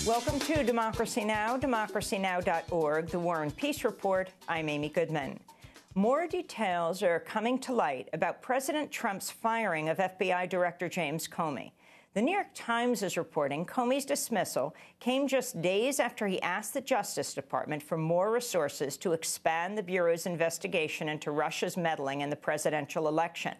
Welcome to Democracy Now!, democracynow.org, The War and Peace Report. I'm Amy Goodman. More details are coming to light about President Trump's firing of FBI Director James Comey. The New York Times is reporting Comey's dismissal came just days after he asked the Justice Department for more resources to expand the Bureau's investigation into Russia's meddling in the presidential election.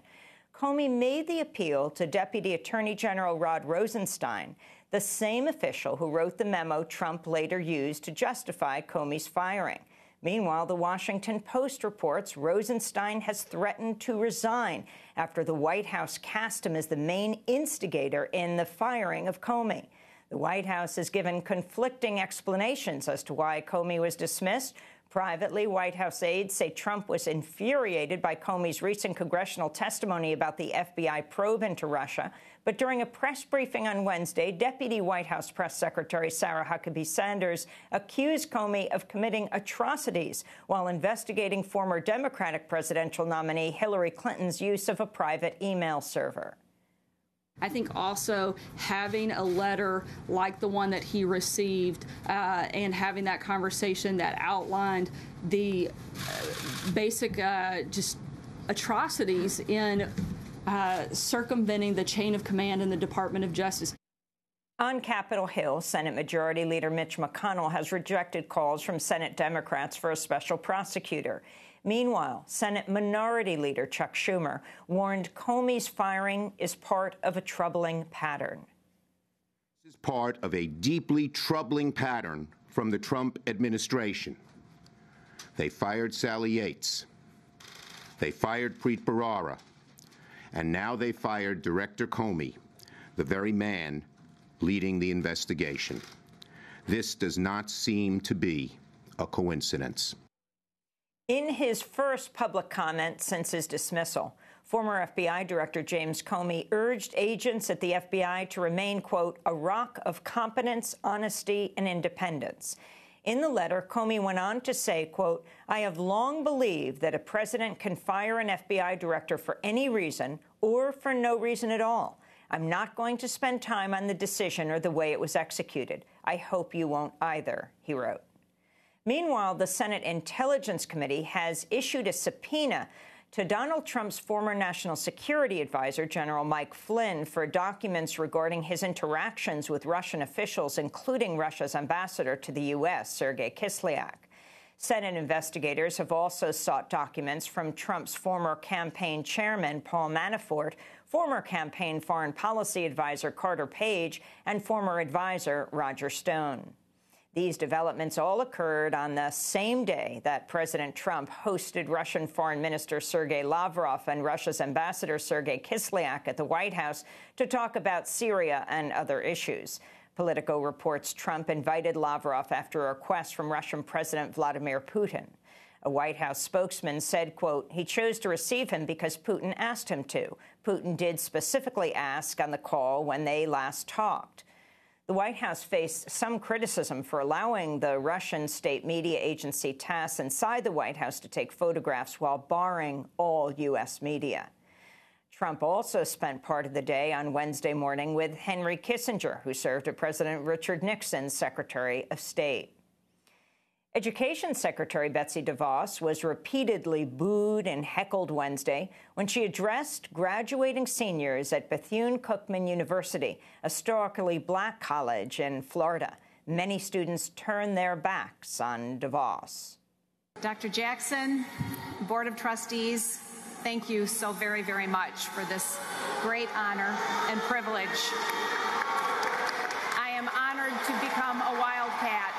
Comey made the appeal to Deputy Attorney General Rod Rosenstein, the same official who wrote the memo Trump later used to justify Comey's firing. Meanwhile, the Washington Post reports Rosenstein has threatened to resign after the White House cast him as the main instigator in the firing of Comey. The White House has given conflicting explanations as to why Comey was dismissed. Privately, White House aides say Trump was infuriated by Comey's recent congressional testimony about the FBI probe into Russia. But during a press briefing on Wednesday, Deputy White House Press Secretary Sarah Huckabee Sanders accused Comey of committing atrocities while investigating former Democratic presidential nominee Hillary Clinton's use of a private email server. I think also having a letter like the one that he received and having that conversation that outlined the basic just atrocities in circumventing the chain of command in the Department of Justice. On Capitol Hill, Senate Majority Leader Mitch McConnell has rejected calls from Senate Democrats for a special prosecutor. Meanwhile, Senate Minority Leader Chuck Schumer warned Comey's firing is part of a troubling pattern. This is part of a deeply troubling pattern from the Trump administration. They fired Sally Yates. They fired Preet Bharara. And now they fired Director Comey, the very man leading the investigation. This does not seem to be a coincidence. In his first public comment since his dismissal, former FBI Director James Comey urged agents at the FBI to remain, quote, a rock of competence, honesty, and independence. In the letter, Comey went on to say, quote, I have long believed that a president can fire an FBI director for any reason or for no reason at all. I'm not going to spend time on the decision or the way it was executed. I hope you won't either, he wrote. Meanwhile, the Senate Intelligence Committee has issued a subpoena to Donald Trump's former National Security Advisor, General Mike Flynn, for documents regarding his interactions with Russian officials, including Russia's ambassador to the U.S., Sergei Kislyak. Senate investigators have also sought documents from Trump's former campaign chairman, Paul Manafort, former campaign foreign policy advisor Carter Page, and former advisor Roger Stone. These developments all occurred on the same day that President Trump hosted Russian Foreign Minister Sergei Lavrov and Russia's Ambassador Sergei Kislyak at the White House to talk about Syria and other issues. Politico reports Trump invited Lavrov after a request from Russian President Vladimir Putin. A White House spokesman said, quote, he chose to receive him because Putin asked him to. Putin did specifically ask on the call when they last talked. The White House faced some criticism for allowing the Russian state media agency TASS inside the White House to take photographs while barring all U.S. media. Trump also spent part of the day on Wednesday morning with Henry Kissinger, who served as President Richard Nixon's Secretary of State. Education Secretary Betsy DeVos was repeatedly booed and heckled Wednesday when she addressed graduating seniors at Bethune-Cookman University, a historically black college in Florida. Many students turned their backs on DeVos. Dr. Jackson, Board of Trustees, thank you so very, very much for this great honor and privilege. I am honored to become a Wildcat.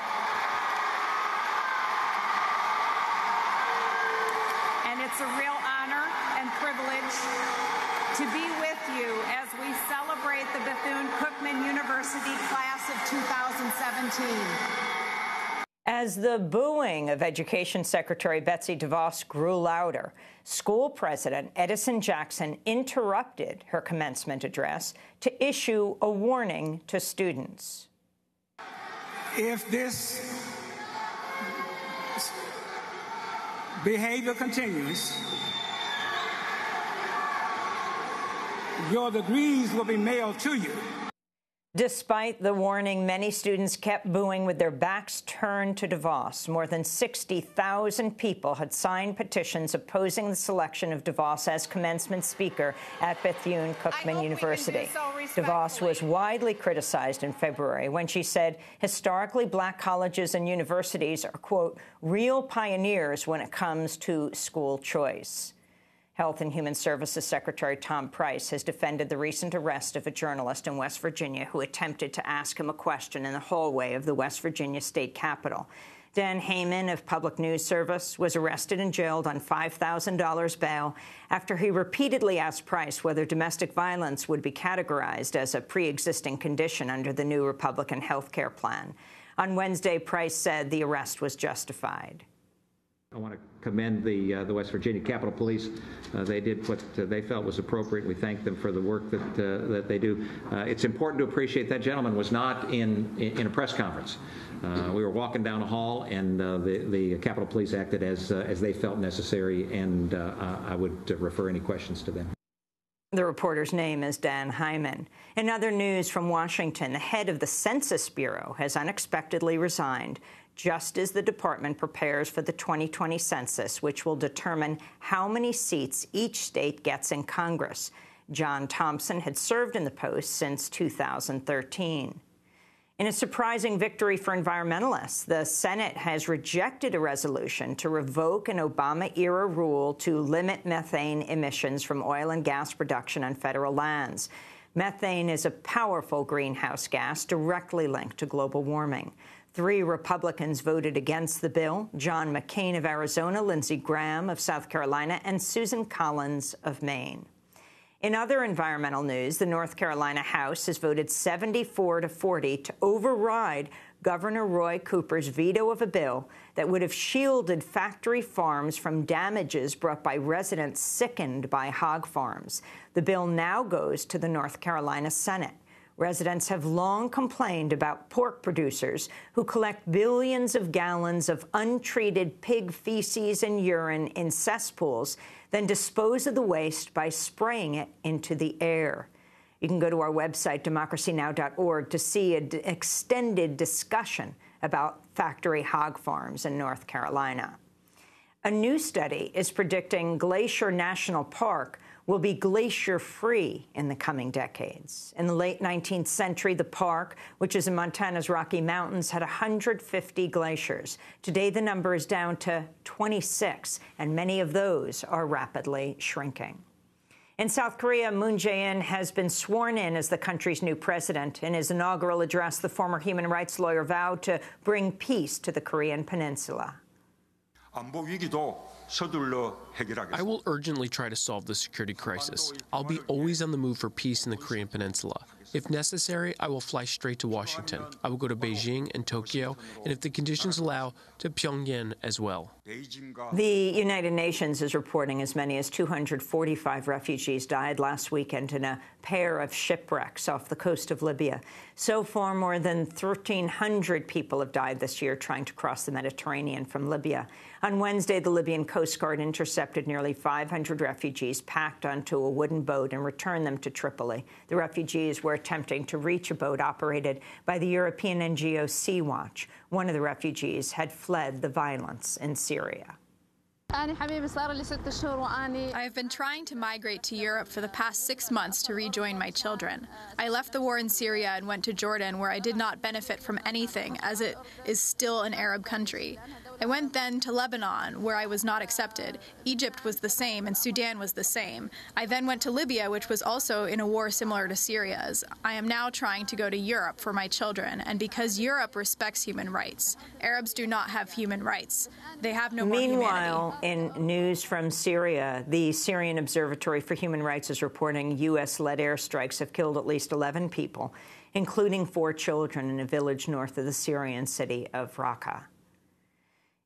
And it's a real honor and privilege to be with you as we celebrate the Bethune-Cookman University class of 2017. As the booing of Education Secretary Betsy DeVos grew louder, school president Edison Jackson interrupted her commencement address to issue a warning to students. If this behavior continues, your degrees will be mailed to you. Despite the warning, many students kept booing with their backs turned to DeVos. More than 60,000 people had signed petitions opposing the selection of DeVos as commencement speaker at Bethune-Cookman University. DeVos was widely criticized in February when she said historically black colleges and universities are, quote, real pioneers when it comes to school choice. Health and Human Services Secretary Tom Price has defended the recent arrest of a journalist in West Virginia who attempted to ask him a question in the hallway of the West Virginia state capitol. Dan Jae-in of Public News Service was arrested and jailed on $5,000 bail after he repeatedly asked Price whether domestic violence would be categorized as a pre-existing condition under the new Republican health care plan. On Wednesday, Price said the arrest was justified. I want to commend the West Virginia Capitol Police. They did what they felt was appropriate. We thank them for the work that they do. It's important to appreciate that gentleman was not in a press conference. We were walking down a hall, and the Capitol Police acted as they felt necessary, and I would refer any questions to them. The reporter's name is Dan Hyman. In other news from Washington, the head of the Census Bureau has unexpectedly resigned, just as the department prepares for the 2020 census, which will determine how many seats each state gets in Congress. John Thompson had served in the post since 2013. In a surprising victory for environmentalists, the Senate has rejected a resolution to revoke an Obama-era rule to limit methane emissions from oil and gas production on federal lands. Methane is a powerful greenhouse gas directly linked to global warming. 3 Republicans voted against the bill: John McCain of Arizona, Lindsey Graham of South Carolina, and Susan Collins of Maine. In other environmental news, the North Carolina House has voted 74-40 to override Governor Roy Cooper's veto of a bill that would have shielded factory farms from damages brought by residents sickened by hog farms. The bill now goes to the North Carolina Senate. Residents have long complained about pork producers who collect billions of gallons of untreated pig feces and urine in cesspools, then dispose of the waste by spraying it into the air. You can go to our website, democracynow.org, to see an extended discussion about factory hog farms in North Carolina. A new study is predicting Glacier National Park will be glacier-free in the coming decades. In the late 19th century, the park, which is in Montana's Rocky Mountains, had 150 glaciers. Today, the number is down to 26, and many of those are rapidly shrinking. In South Korea, Moon Jae-in has been sworn in as the country's new president. In his inaugural address, the former human rights lawyer vowed to bring peace to the Korean peninsula. I will urgently try to solve the security crisis. I'll be always on the move for peace in the Korean peninsula. If necessary, I will fly straight to Washington. I will go to Beijing and Tokyo, and if the conditions allow, to Pyongyang as well. The United Nations is reporting as many as 245 refugees died last weekend in a pair of shipwrecks off the coast of Libya. So far, more than 1,300 people have died this year trying to cross the Mediterranean from Libya. On Wednesday, the Libyan Coast Guard intercepted nearly 500 refugees packed onto a wooden boat and returned them to Tripoli. The refugees were attempting to reach a boat operated by the European NGO Sea-Watch. One of the refugees had fled the violence in Syria. I have been trying to migrate to Europe for the past 6 months to rejoin my children. I left the war in Syria and went to Jordan, where I did not benefit from anything, as it is still an Arab country. I went then to Lebanon, where I was not accepted. Egypt was the same, and Sudan was the same. I then went to Libya, which was also in a war similar to Syria's. I am now trying to go to Europe for my children, and because Europe respects human rights. Arabs do not have human rights. They have no more humanity. Meanwhile, in news from Syria, the Syrian Observatory for Human Rights is reporting U.S.-led airstrikes have killed at least 11 people, including 4 children in a village north of the Syrian city of Raqqa.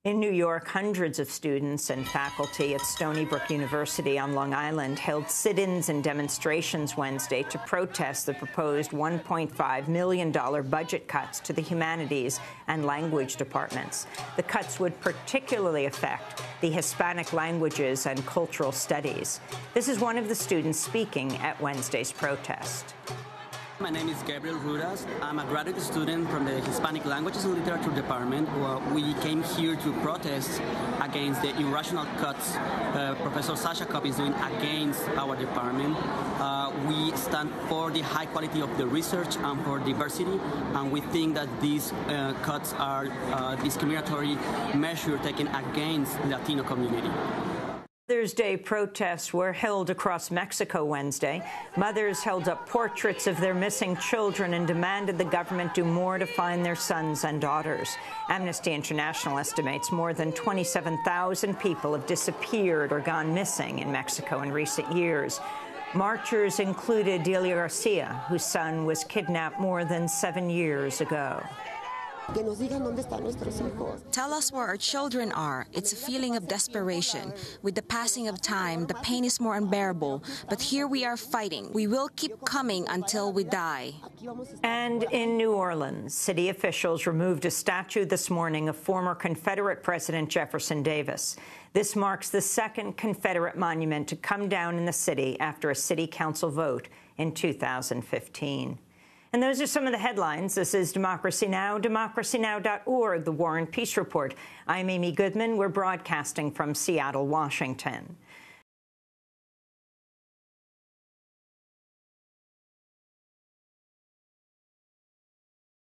In New York, hundreds of students and faculty at Stony Brook University on Long Island held sit-ins and demonstrations Wednesday to protest the proposed $1.5 million budget cuts to the humanities and language departments. The cuts would particularly affect the Hispanic languages and cultural studies. This is one of the students speaking at Wednesday's protest. My name is Gabriel Rudas. I'm a graduate student from the Hispanic Languages and Literature Department. We came here to protest against the irrational cuts Professor Sasha Kopp is doing against our department. We stand for the high quality of the research and for diversity, and we think that these cuts are discriminatory measure taken against the Latino community. Mother's Day protests were held across Mexico Wednesday. Mothers held up portraits of their missing children and demanded the government do more to find their sons and daughters. Amnesty International estimates more than 27,000 people have disappeared or gone missing in Mexico in recent years. Marchers included Delia Garcia, whose son was kidnapped more than 7 years ago. Tell us where our children are. It's a feeling of desperation. With the passing of time, the pain is more unbearable. But here we are fighting. We will keep coming until we die. And in New Orleans, city officials removed a statue this morning of former Confederate President Jefferson Davis. This marks the second Confederate monument to come down in the city after a city council vote in 2015. And those are some of the headlines. This is Democracy Now!, democracynow.org, The War and Peace Report. I'm Amy Goodman. We're broadcasting from Seattle, Washington.